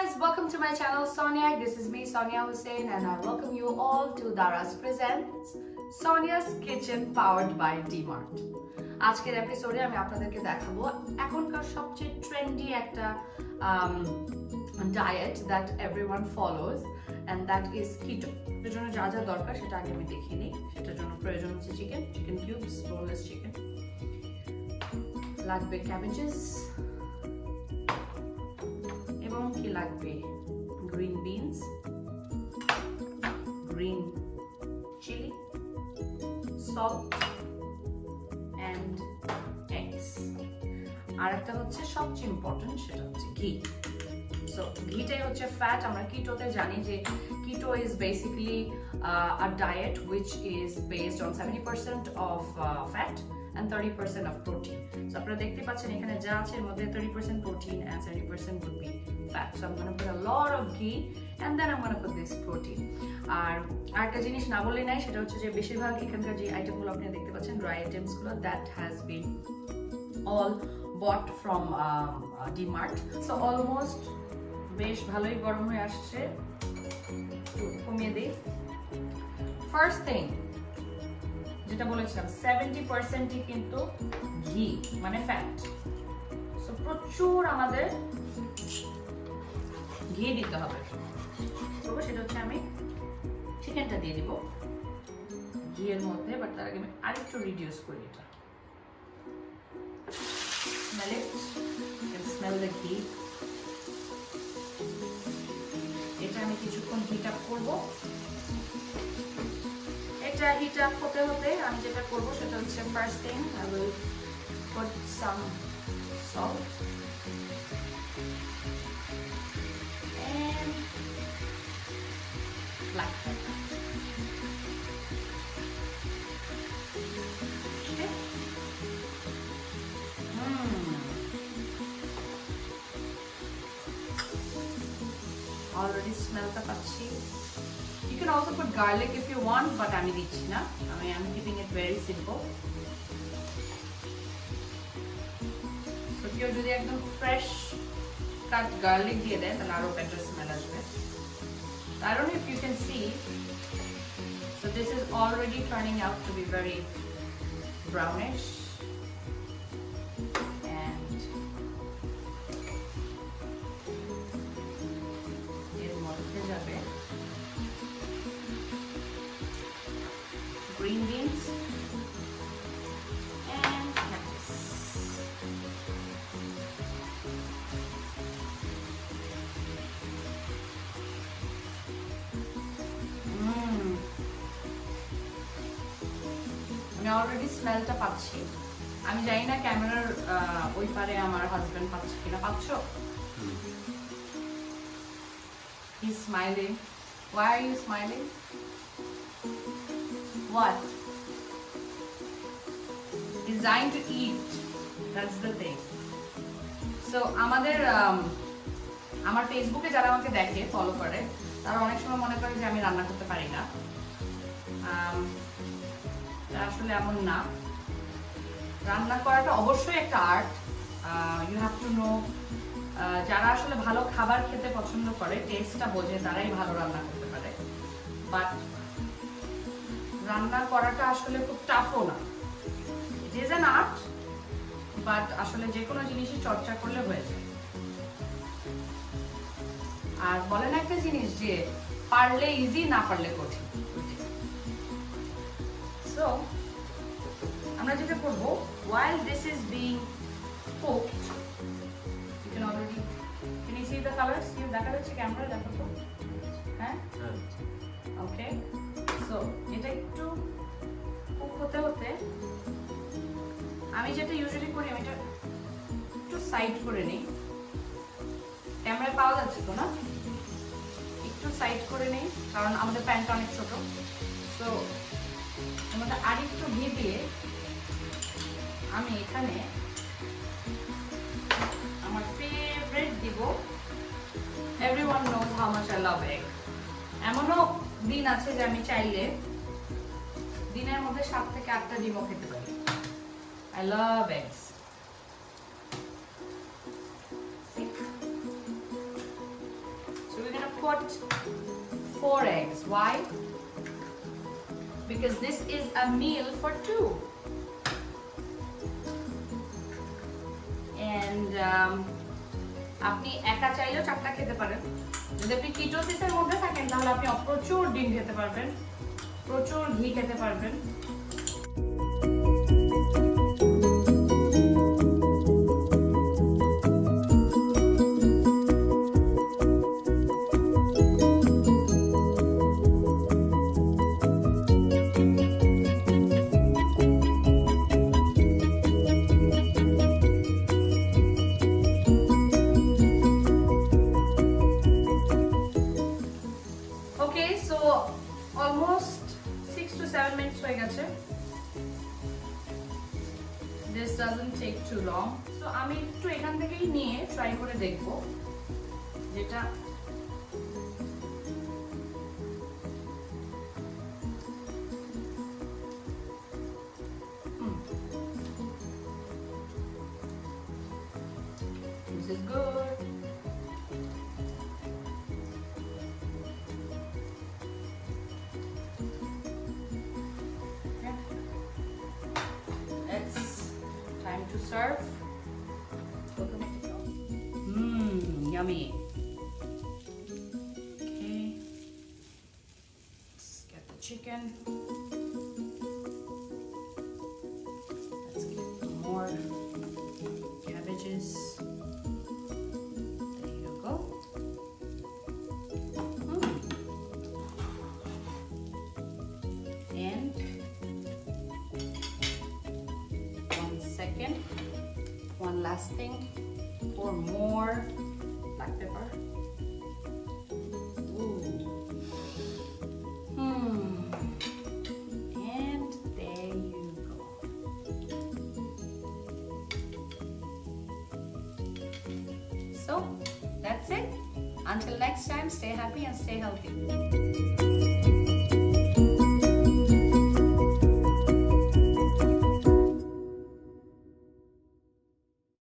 guys, welcome to my channel Sonia. This is me, Sonia Hussein, and I welcome you all to Daraz presents Sonia's Kitchen powered by dmart. আজকের এপিসোডে আমি আপনাদেরকে দেখাবো এখনকার সবচেয়ে trendy একটা diet that everyone follows and that is keto. এর জন্য যা যা দরকার সেটা আগে আমি দেখিয়ে নিই। সেটার জন্য প্রয়োজন হচ্ছে চিকেন কিউবস, boneless চিকেন, লাগবে ক্যাবেজেস এবং কি লাগবে green beans, green chilli, salt and eggs. আর একটা হচ্ছে সবচেয়ে ইম্পর্টেন্ট, সেটা হচ্ছে ঘি। সো ঘিটাই হচ্ছে ফ্যাট। আমরা কিটোতে জানি যে keto is basically a diet which is based on 70% of fat and 30% of protein. So আপনারা দেখতে পাচ্ছেন এখানে যা আছে এর মধ্যে 30% protein and 70% would be fat. So I'm going to put a lot of ghee and then I'm going to put this protein. আর আরেকটা জিনিস না বললেই নাই, সেটা হচ্ছে যে বেশিরভাগ এখানকার যে আইটেমগুলো আপনি দেখতে পাচ্ছেন dry আইটেমসগুলো that has been all bought from dmart. So almost বেশ ভালোই গরম হয়ে আসছে, কমিয়ে দিই। ফার্স্ট থিং যেটা বলেছিলাম 70%ই কিন্তু ঘি মানে ফ্যাট। সো প্রচুর আমাদের ঘি দিতে হবে। তবে সেটা হচ্ছে আমি চিকেনটা দিয়ে দিব ঘিয়ের মধ্যে, বাট তার আগে আমি আরেকটু রিডিউস করি এটা। Smell it, you can smell the ghee. এটা আমি কিছুক্ষণ হিট আপ করবো। এটা হিট আপ হতে হতে আমি যেটা করবো সেটা হচ্ছে first thing I will put some salt and black pepper. Already smell the pachi. You can also put garlic if you want, but I'm keeping it very simple. So if you're doing a fresh cut garlic here, then a better smell as well. I don't know if you can see. So this is already turning out to be very brownish. Green beans and lettuce. আমি already স্মেলটা পাচ্ছি। আমি জানি না ক্যামেরার ওই পারে আমার হাজবেন্ড পাচ্ছে কিনা। পাচ্ছো? He's smiling. Why are you smiling? What? Designed to eat. That's the thing. So আমার ফেসবুকে যারা আমাকে দেখে, ফলো করে, তারা অনেক সময় মনে করে যে আমি রান্না করতে পারি না। আসলে এমন না। রান্না করাটা অবশ্যই একটা art. You have to know. যারা আসলে ভালো খাবার খেতে পছন্দ করে, টেস্টটা বোঝে, তারাই ভালো রান্না করতে পারে। বাট রান্না করাটা আসলে খুব টাফও না। It is an art, but আসলে যে কোনো জিনিসই চর্চা করলে হয়ে যায়। আর বলেন একটা জিনিস যে পারলে ইজি, না পারলে কঠিন। সো আমরা যেটা করবো, while this is being cooked, you can already, can you see the colors? You দেখা যাচ্ছে ক্যামেরা, দেখো তো। হ্যাঁ, ওকে। সো এটা একটু কুক হতে হতে আমি যেটা ইউজুয়ালি করি, আমি এটা একটু সাইড করে নিই। ক্যামেরায় পাওয়া যাচ্ছে তো না? একটু সাইড করে নিই, কারণ আমাদের প্যানটা অনেক ছোট। সো আমাদের আরেকটু ঘি দিয়ে আমি এখানে আমার ফেভারিট দিব। Everyone knows how much I love egg. এমনও দিন আছে যে আমি চাইলে দিনের মধ্যে 7 থেকে 8টা ডিমও খেতে পারি। I love eggs. put 4 eggs. Why? Because this is a meal for 2. And আপনি একা চাইলেও 4টা খেতে পারেন। যদি আপনি কিটোসিসের মধ্যে থাকেন তাহলে আপনি প্রচুর ডিম খেতে পারবেন, প্রচুর ঘি খেতে পারবেন। Almost 6 to 7 minutes হয়ে গেছে। This doesn't take too long. So আমি একটু এখান থেকেই নিয়ে ট্রাই করে দেখব যেটা This is good. Time to serve. Yummy. Okay. Let's get the chicken. Let's get more cabbages. There you go. And one last thing, pour more black pepper. And there you go. So that's it. Until next time, stay happy and stay healthy.